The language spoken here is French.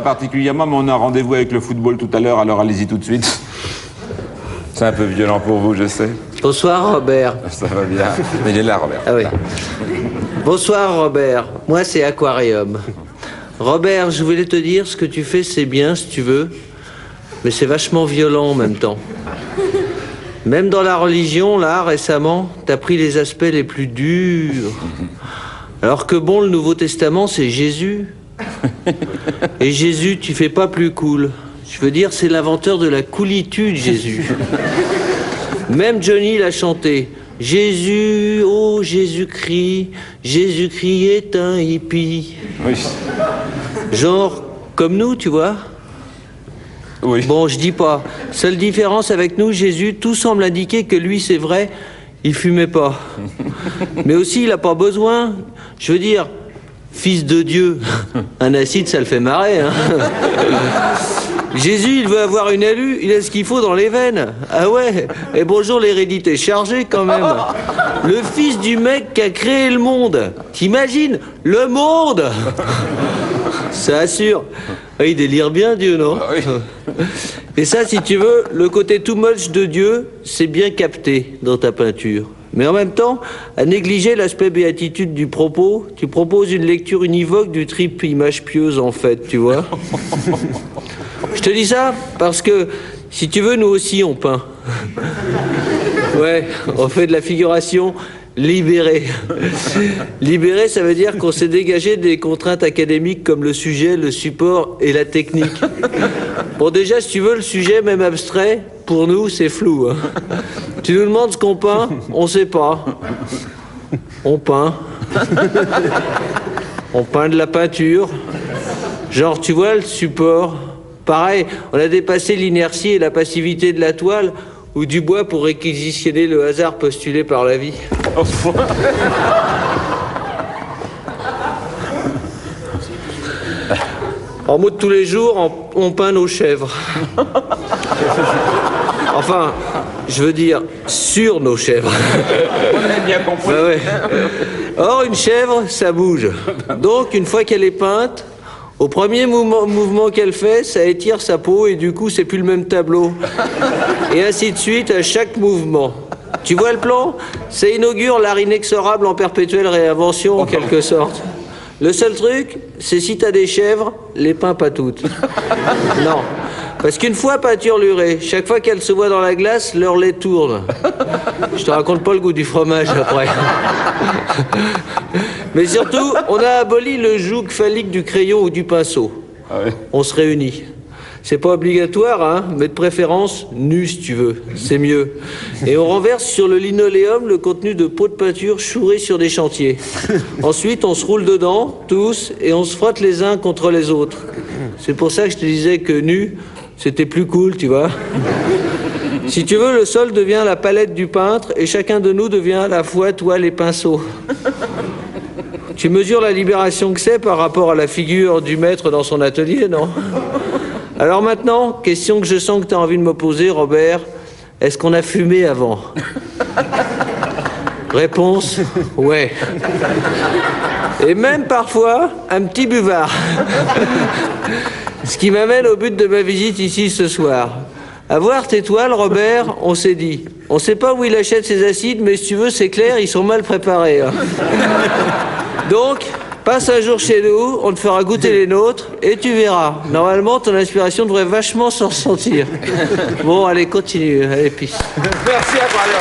Particulièrement, mais on a rendez-vous avec le football tout à l'heure, alors allez-y tout de suite. C'est un peu violent pour vous, je sais. Bonsoir Robert. Ça va bien. Mais il est là, Robert. Ah oui. Bonsoir Robert. Moi c'est Aquarium. Robert, je voulais te dire, ce que tu fais c'est bien si tu veux, mais c'est vachement violent en même temps. Même dans la religion, là, récemment, t'as pris les aspects les plus durs. Alors que bon, le Nouveau Testament, c'est Jésus. Et Jésus, tu fais pas plus cool. Je veux dire, c'est l'inventeur de la coolitude, Jésus. Même Johnny l'a chanté. Jésus, oh Jésus-Christ, Jésus-Christ est un hippie. Oui. Genre, comme nous, tu vois. Oui. Bon, je dis pas. Seule différence avec nous, Jésus, tout semble indiquer que lui, c'est vrai, il fumait pas. Mais aussi, il a pas besoin. Je veux dire, fils de Dieu, un acide, ça le fait marrer, hein. Jésus, il veut avoir une élue, il a ce qu'il faut dans les veines. Ah ouais. Et bonjour l'hérédité chargée quand même. Le fils du mec qui a créé le monde. T'imagines? Le monde. Ça assure. Il délire bien Dieu, non? Oui. Et ça, si tu veux, le côté too much de Dieu, c'est bien capté dans ta peinture. Mais en même temps, à négliger l'aspect béatitude du propos, tu proposes une lecture univoque du trip image pieuse en fait, tu vois. Je te dis ça parce que, si tu veux, nous aussi on peint. Ouais, on fait de la figuration libérée. Libérée, ça veut dire qu'on s'est dégagé des contraintes académiques comme le sujet, le support et la technique. Bon, déjà, si tu veux, le sujet, même abstrait, pour nous, c'est flou. Hein. Tu nous demandes ce qu'on peint, on sait pas. On peint. On peint de la peinture. Genre, tu vois, le support. Pareil, on a dépassé l'inertie et la passivité de la toile ou du bois pour réquisitionner le hasard postulé par la vie. En mots de tous les jours, on peint nos chèvres. Enfin, je veux dire, sur nos chèvres. On a bien compris. Bah ouais. Or, une chèvre, ça bouge. Donc, une fois qu'elle est peinte, au premier mouvement qu'elle fait, ça étire sa peau et du coup, c'est plus le même tableau. Et ainsi de suite à chaque mouvement. Tu vois le plan? Ça inaugure l'art inexorable en perpétuelle réinvention, en quelque sorte. Le seul truc, c'est si t'as des chèvres, les peins pas toutes. Non. Parce qu'une fois peinturlurée, chaque fois qu'elles se voient dans la glace, leur lait tourne. Je te raconte pas le goût du fromage après. Mais surtout, on a aboli le joug phallique du crayon ou du pinceau. Ah oui. On se réunit. C'est pas obligatoire, hein, mais de préférence, nu si tu veux, c'est mieux. Et on renverse sur le linoléum le contenu de pots de peinture chourés sur des chantiers. Ensuite, on se roule dedans, tous, et on se frotte les uns contre les autres. C'est pour ça que je te disais que nu, c'était plus cool, tu vois. Si tu veux, le sol devient la palette du peintre, et chacun de nous devient à la fois toile et pinceau. Tu mesures la libération que c'est par rapport à la figure du maître dans son atelier, non? Alors maintenant, question que je sens que tu as envie de me poser, Robert. Est-ce qu'on a fumé avant? Réponse, ouais. Et même parfois, un petit buvard. Ce qui m'amène au but de ma visite ici ce soir. À voir tes toiles, Robert, on s'est dit. On sait pas où il achète ses acides, mais si tu veux, c'est clair, ils sont mal préparés. Hein. Donc, passe un jour chez nous, on te fera goûter les nôtres, et tu verras. Normalement, ton inspiration devrait vachement s'en ressentir. Bon, allez, continue. Allez, peace. Merci à Aquarium.